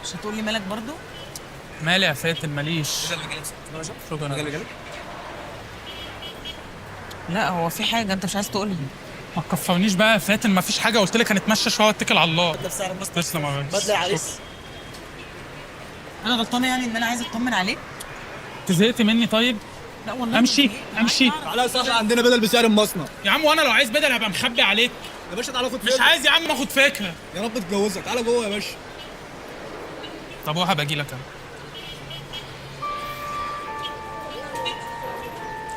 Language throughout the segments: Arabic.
مش هتقول لي مالك برضو؟ مالي يا فاتن ماليش. شكرا. لا هو في حاجه انت مش عايز تقول لي. ما تكفرنيش بقى يا فاتن، ما فيش حاجه، قلت لك هنتمشى شويه واتكل على الله. بدل سعر المصنع. تسلم يا ريس. بدل يا عريس. انا غلطانه يعني ان انا عايزه اطمن عليك؟ انت زهقت مني طيب؟ لا والله امشي أنا امشي. عايز أعرف. تعالى يا صاحبي عندنا بدل بسعر المصنع. يا عم وانا لو عايز بدل هبقى مخبي عليك. يا باشا تعالى خد مش فكرة. عايز يا عم اخد فكره. يا رب تجوزك، تعالى جوه يا باشا. طب هبقى اجي لك انا.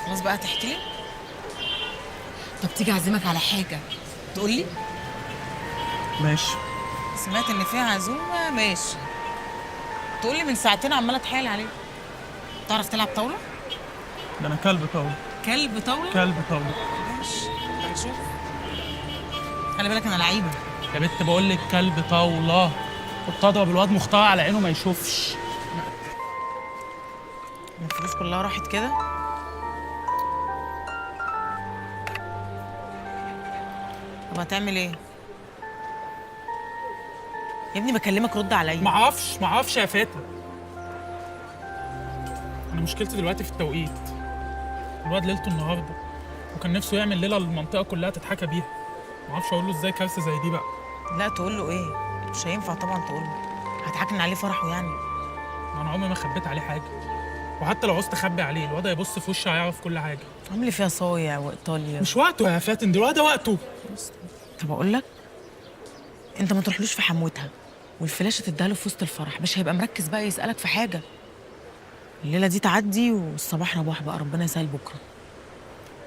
خلاص بقى تحكي لي. طب تيجي اعزمك على حاجه تقول لي؟ ماشي. سمعت ان فيها عزومه. ماشي. تقول لي من ساعتين عماله اتحايل عليك. تعرف تلعب طاوله؟ ده انا كلب طاوله. كلب طاوله؟ كلب طاوله. ماشي هنشوف. خلي بالك انا لعيبه. يا بنت بقول لك كلب طاوله. كنت اضرب الواد مختار على عينه ما يشوفش. الفلوس كلها راحت كده. طب هتعمل ايه؟ يا ابني بكلمك رد عليا. ما اعرفش يا فاتن. انا مشكلتي دلوقتي في التوقيت. الواد ليلته النهارده وكان نفسه يعمل ليله المنطقه كلها تتحكى بيها. ما اعرفش اقول له ازاي كارثه زي دي بقى. لا تقول له ايه؟ مش هينفع طبعا تقول له. هتحكن عليه فرحه يعني. انا عمري ما خبيت عليه حاجه، وحتى لو عوزت اخبي عليه الواد هيبص في وشي هيعرف كل حاجه. عامل لي فيها صايع وايطاليا. مش وقته يا فاتن، دلوقتي ده وقته. طب اقول لك، انت ما تروحلوش في حموتها والفلاشه تديها له في وسط الفرح، مش هيبقى مركز بقى يسالك في حاجه. الليله دي تعدي والصباح رباح بقى، ربنا يسهل بكره.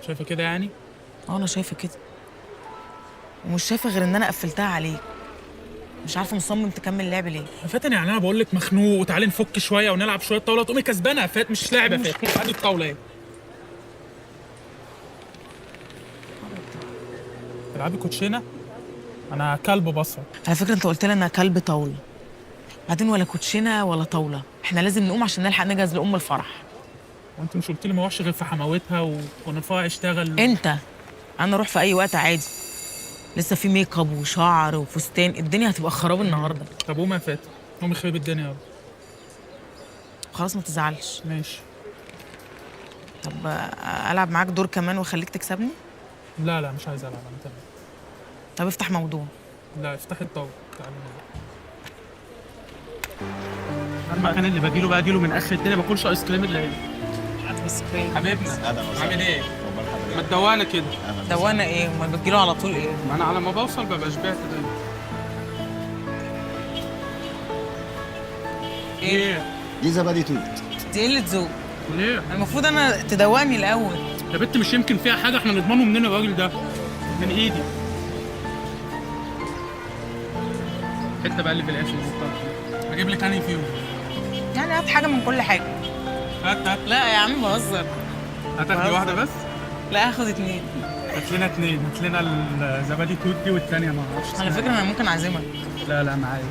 شايفه كده يعني؟ انا شايفه كده، ومش شايفه غير ان انا قفلتها عليك. مش عارفه مصمم تكمل لعب ليه. يا فاتن يعني انا بقول لك مخنوق وتعالي نفك شويه ونلعب شويه طاوله تقومي كسبانه يا فاتن. مش لعبه يا فاتن، ادي الطاوله اهي. تلعبي كوتشينه؟ انا كلب بصر. على فكره انت قلت لي انا كلب طاوله، بعدين ولا كوتشينه ولا طاوله، احنا لازم نقوم عشان نلحق نجهز لام الفرح. وانت مش قلت لي ما اروحش غير في حماوتها وان الفرح يشتغل انت انا اروح في اي وقت عادي. لسه في ميك اب وشعر وفستان، الدنيا هتبقى خراب النهارده. طب قومي يا فاتن، قومي خربي الدنيا يلا. خلاص ما تزعلش. ماشي. طب العب معاك دور كمان واخليك تكسبني؟ لا مش عايز العب انا تمام. طب افتح موضوع. لا افتحي الطاوله تعالي نلعب. المكان اللي باجيله باجيله من اخر الدنيا، ما باكلش ايس كريم الا هنا. حبيبنا عامل ايه؟ ما تدوقنا كده. دوانا ايه؟ امال بتجيله على طول ايه؟ ما انا على ما بوصل ببقى شبعت دايما. ايه؟ دي زبادي توت. دي قله ذوق. ليه؟ المفروض انا تدوقني الاول. يا بنت مش يمكن فيها حاجه احنا نضمنه منين الراجل ده؟ من ايدي. حته بقى اللي في الاخر هجيب لك انهي فيهم؟ يعني هات حاجه من كل حاجه. هات. لا يا عم بهزر. هتاخدي واحده بس؟ لا هاخد اتنين. هات لنا اتنين، هات لنا الزبادي توت دي والتانيه ما اعرفش. على فكره انا ممكن اعزمك. لا معايا.